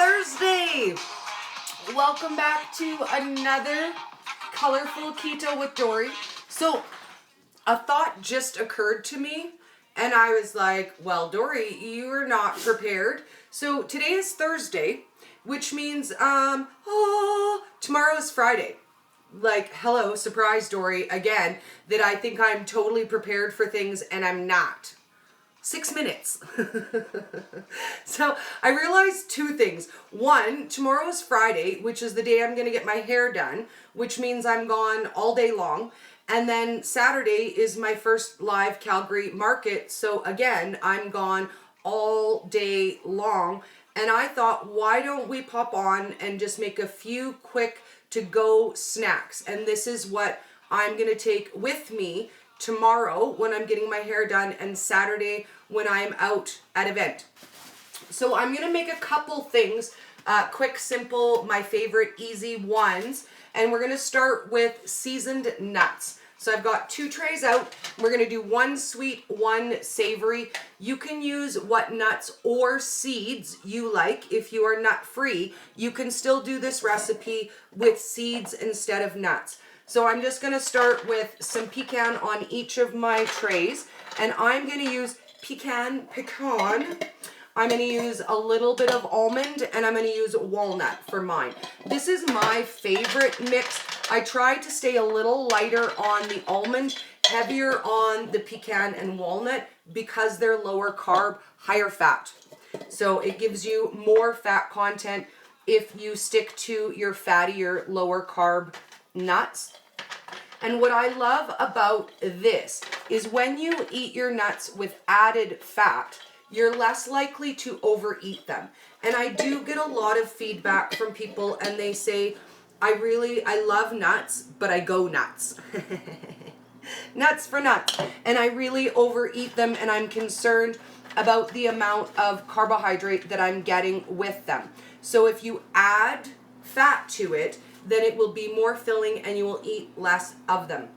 Thursday. Welcome back to another colorful keto with Dory. So a thought just occurred to me and I was like, well, Dory, you're not prepared. So today is Thursday, which means tomorrow is Friday. Like, hello, surprise, Dory, again, that I think I'm totally prepared for things and I'm not. 6 minutes. So I realized two things. One, tomorrow is Friday, which is the day I'm going to get my hair done, which means I'm gone all day long. And then Saturday is my first live Calgary market. So again, I'm gone all day long. And I thought, why don't we pop on and just make a few quick to-go snacks? And this is what I'm going to take with me tomorrow when I'm getting my hair done and Saturday when I'm out at event. So I'm going to make a couple things, quick, simple, my favorite, easy ones. And we're going to start with seasoned nuts. So I've got 2 trays out. We're going to do 1 sweet, 1 savory. You can use what nuts or seeds you like. If you are nut free, you can still do this recipe with seeds instead of nuts. So I'm just going to start with some pecan on each of my trays. And I'm going to use pecan. I'm going to use a little bit of almond and I'm going to use walnut for mine. This is my favorite mix. I try to stay a little lighter on the almond, heavier on the pecan and walnut because they're lower carb, higher fat. So it gives you more fat content if you stick to your fattier, lower carb nuts. And what I love about this is when you eat your nuts with added fat, you're less likely to overeat them. And I do get a lot of feedback from people and they say, I love nuts, but I go nuts. Nuts for nuts. And I really overeat them and I'm concerned about the amount of carbohydrate that I'm getting with them. So if you add fat to it, then it will be more filling and you will eat less of them.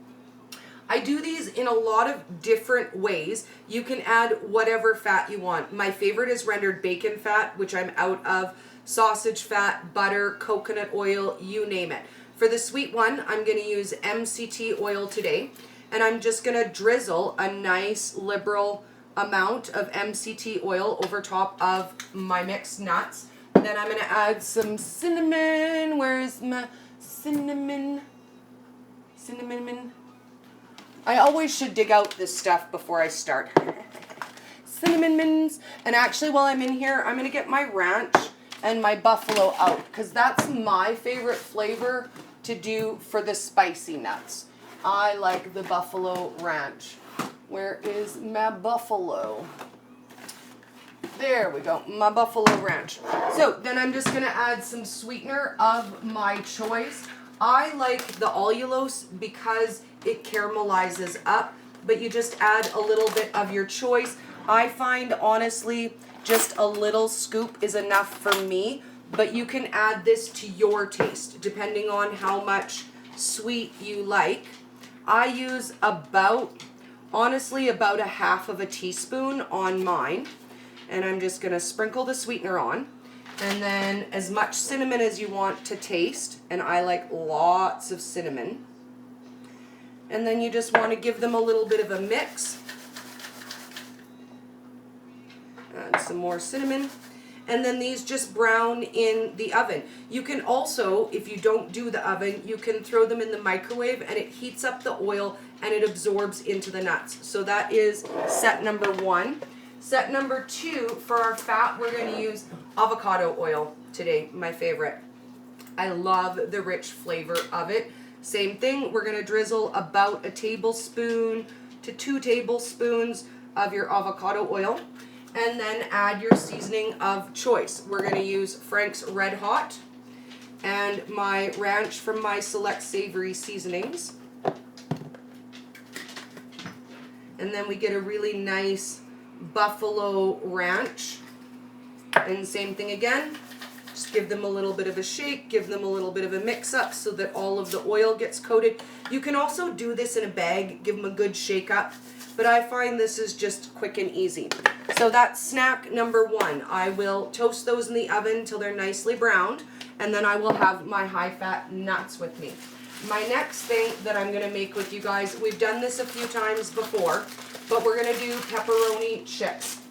I do these in a lot of different ways. You can add whatever fat you want. My favorite is rendered bacon fat, which I'm out of, sausage fat, butter, coconut oil, you name it. For the sweet one, I'm going to use MCT oil today, and I'm just going to drizzle a nice liberal amount of MCT oil over top of my mixed nuts. Then I'm going to add some cinnamon. Where is my cinnamon? Cinnamon. I always should dig out this stuff before I start. Cinnamons. And actually, while I'm in here, I'm going to get my ranch and my buffalo out because that's my favorite flavor to do for the spicy nuts. I like the buffalo ranch. Where is my buffalo? There we go, my buffalo ranch. So then I'm just going to add some sweetener of my choice. I like the allulose because it caramelizes up, but you just add a little bit of your choice. I find, honestly, just a little scoop is enough for me, but you can add this to your taste, depending on how much sweet you like. I use about a half of a teaspoon on mine. And I'm just going to sprinkle the sweetener on. And then as much cinnamon as you want to taste. And I like lots of cinnamon. And then you just want to give them a little bit of a mix. Add some more cinnamon. And then these just brown in the oven. You can also, if you don't do the oven, you can throw them in the microwave and it heats up the oil and it absorbs into the nuts. So that is set number 1. Set number 2, for our fat, we're going to use avocado oil today, my favorite. I love the rich flavor of it. Same thing, we're going to drizzle about a tablespoon to 2 tablespoons of your avocado oil. And then add your seasoning of choice. We're going to use Frank's Red Hot and my ranch from my Select Savory Seasonings. And then we get a really nice buffalo ranch. And same thing again. Just give them a little bit of a shake, give them a little bit of a mix up so that all of the oil gets coated. You can also do this in a bag, give them a good shake up. but I find this is just quick and easy. So that's snack number 1. I will toast those in the oven till they're nicely browned, and then I will have my high-fat nuts with me. My next thing that I'm going to make with you guys, we've done this a few times before, but we're going to do pepperoni chips.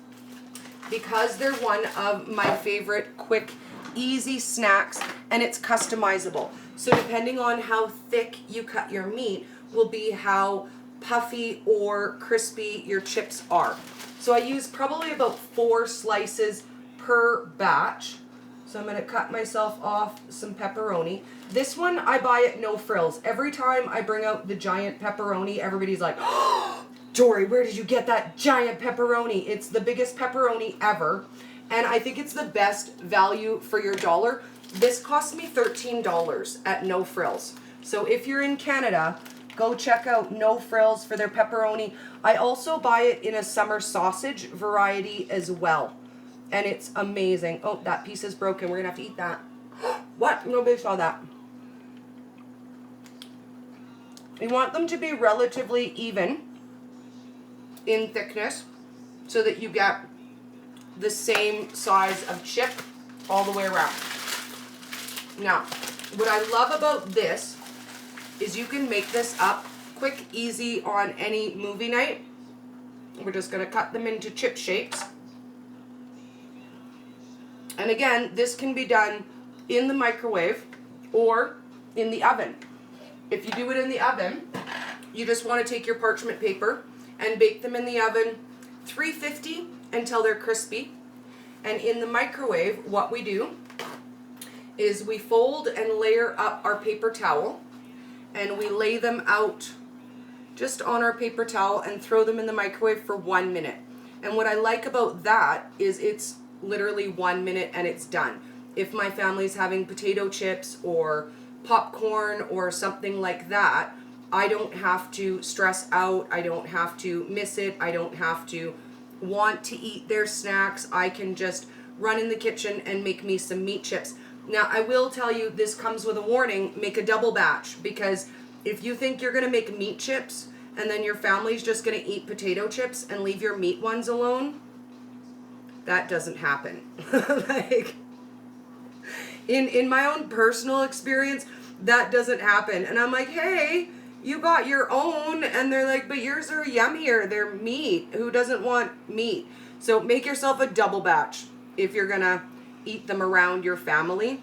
Because they're one of my favorite quick, easy snacks, and it's customizable. So depending on how thick you cut your meat will be how puffy or crispy your chips are. So I use probably about 4 slices per batch. So I'm going to cut myself off some pepperoni. This one I buy at No Frills. Every time I bring out the giant pepperoni, everybody's like, "Oh, Dory, where did you get that giant pepperoni?" It's the biggest pepperoni ever, and I think it's the best value for your dollar. This cost me $13 at No Frills. So if you're in Canada, go check out No Frills for their pepperoni. I also buy it in a summer sausage variety as well, and it's amazing. Oh, that piece is broken. We're gonna have to eat that. What? Nobody saw that. You want them to be relatively even in thickness so that you get the same size of chip all the way around. Now, what I love about this is you can make this up quick, easy on any movie night. We're just going to cut them into chip shapes. And again, this can be done in the microwave or in the oven. If you do it in the oven, you just want to take your parchment paper and bake them in the oven 350 until they're crispy. And in the microwave, what we do is we fold and layer up our paper towel, and we lay them out just on our paper towel and throw them in the microwave for 1 minute. And what I like about that is it's literally 1 minute and it's done. If my family's having potato chips or popcorn or something like that, I don't have to stress out. I don't have to miss it. I don't have to want to eat their snacks. I can just run in the kitchen and make me some meat chips. Now, I will tell you, this comes with a warning. Make a double batch, because if you think you're going to make meat chips and then your family's just going to eat potato chips and leave your meat ones alone, that doesn't happen. Like, in my own personal experience, that doesn't happen. And I'm like, hey, you got your own, and they're like, but yours are yummier. They're meat. Who doesn't want meat? So make yourself a double batch if you're gonna eat them around your family.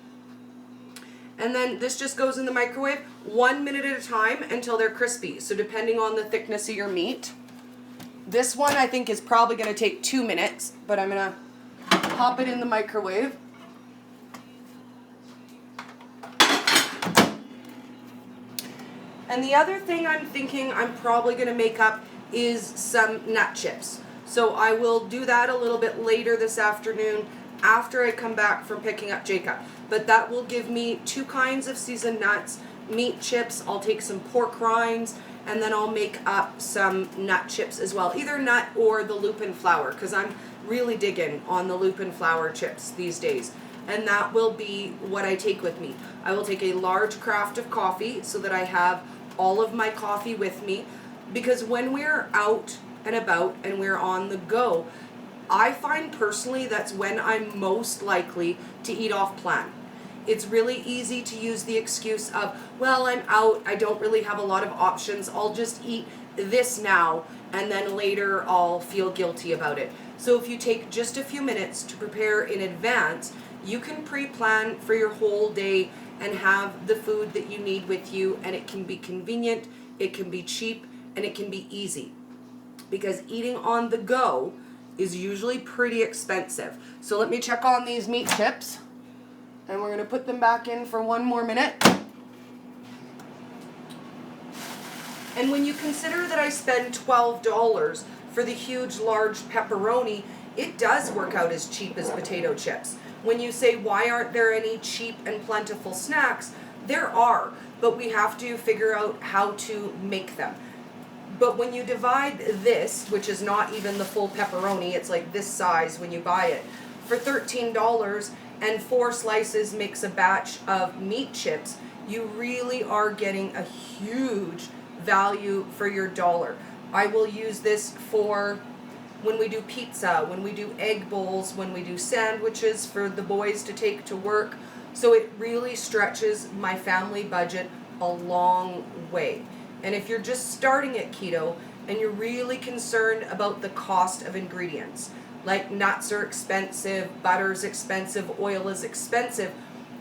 And then this just goes in the microwave 1 minute at a time until they're crispy. So depending on the thickness of your meat. This one I think is probably gonna take 2 minutes, but I'm gonna pop it in the microwave. And the other thing I'm thinking I'm probably going to make up is some nut chips. So I will do that a little bit later this afternoon after I come back from picking up Jacob. But that will give me 2 kinds of seasoned nuts, meat chips. I'll take some pork rinds, and then I'll make up some nut chips as well. Either nut or the lupin flour, because I'm really digging on the lupin flour chips these days. And that will be what I take with me. I will take a large carafe of coffee so that I have all of my coffee with me, because when we're out and about and we're on the go, I find personally that's when I'm most likely to eat off plan. It's really easy to use the excuse of, well, I'm out, I don't really have a lot of options, I'll just eat this now, and then later I'll feel guilty about it. So if you take just a few minutes to prepare in advance, you can pre-plan for your whole day and have the food that you need with you, and it can be convenient, it can be cheap, and it can be easy. Because eating on the go is usually pretty expensive. So let me check on these meat chips, and we're going to put them back in for 1 more minute. And when you consider that I spend $12 for the huge, large pepperoni, it does work out as cheap as potato chips. When you say, why aren't there any cheap and plentiful snacks? There are, but we have to figure out how to make them. But when you divide this, which is not even the full pepperoni, it's like this size when you buy it, for $13, and 4 slices makes a batch of meat chips, you really are getting a huge value for your dollar. I will use this for when we do pizza, when we do egg bowls, when we do sandwiches for the boys to take to work. So it really stretches my family budget a long way. And if you're just starting at keto and you're really concerned about the cost of ingredients, like nuts are expensive, butter is expensive, oil is expensive,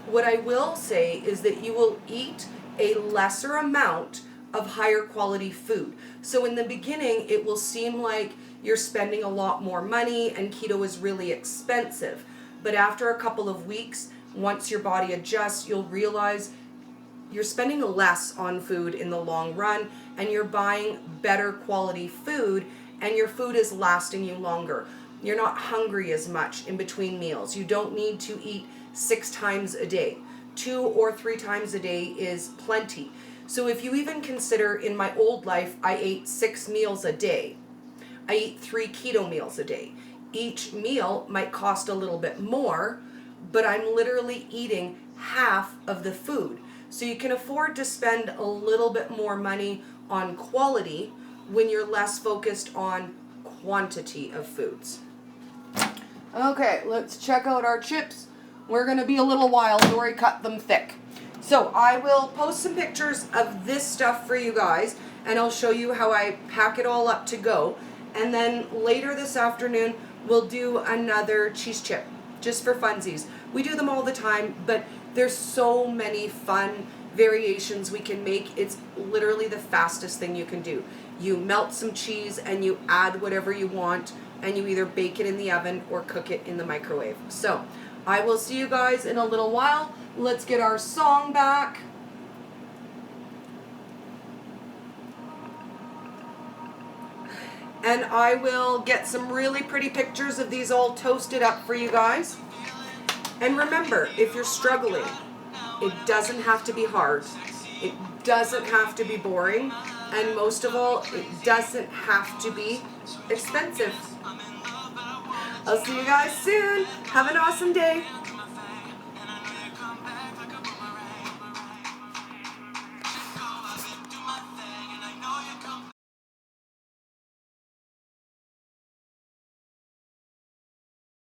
what I will say is that you will eat a lesser amount of higher quality food. So in the beginning, it will seem like you're spending a lot more money and keto is really expensive. But after a couple of weeks, once your body adjusts, you'll realize you're spending less on food in the long run and you're buying better quality food and your food is lasting you longer. You're not hungry as much in between meals. You don't need to eat 6 times a day. 2 or 3 times a day is plenty. So if you even consider, in my old life, I ate 6 meals a day. I eat 3 keto meals a day. Each meal might cost a little bit more, but I'm literally eating half of the food. So you can afford to spend a little bit more money on quality when you're less focused on quantity of foods. Okay, let's check out our chips. We're going to be a little while. Dory cut them thick. So I will post some pictures of this stuff for you guys, and I'll show you how I pack it all up to go. And then later this afternoon, we'll do another cheese chip, just for funsies. We do them all the time, but there's so many fun variations we can make. It's literally the fastest thing you can do. You melt some cheese and you add whatever you want, and you either bake it in the oven or cook it in the microwave. So I will see you guys in a little while. Let's get our song back. And I will get some really pretty pictures of these all toasted up for you guys. And remember, if you're struggling, it doesn't have to be hard. It doesn't have to be boring. And most of all, it doesn't have to be expensive. I'll see you guys soon. Have an awesome day.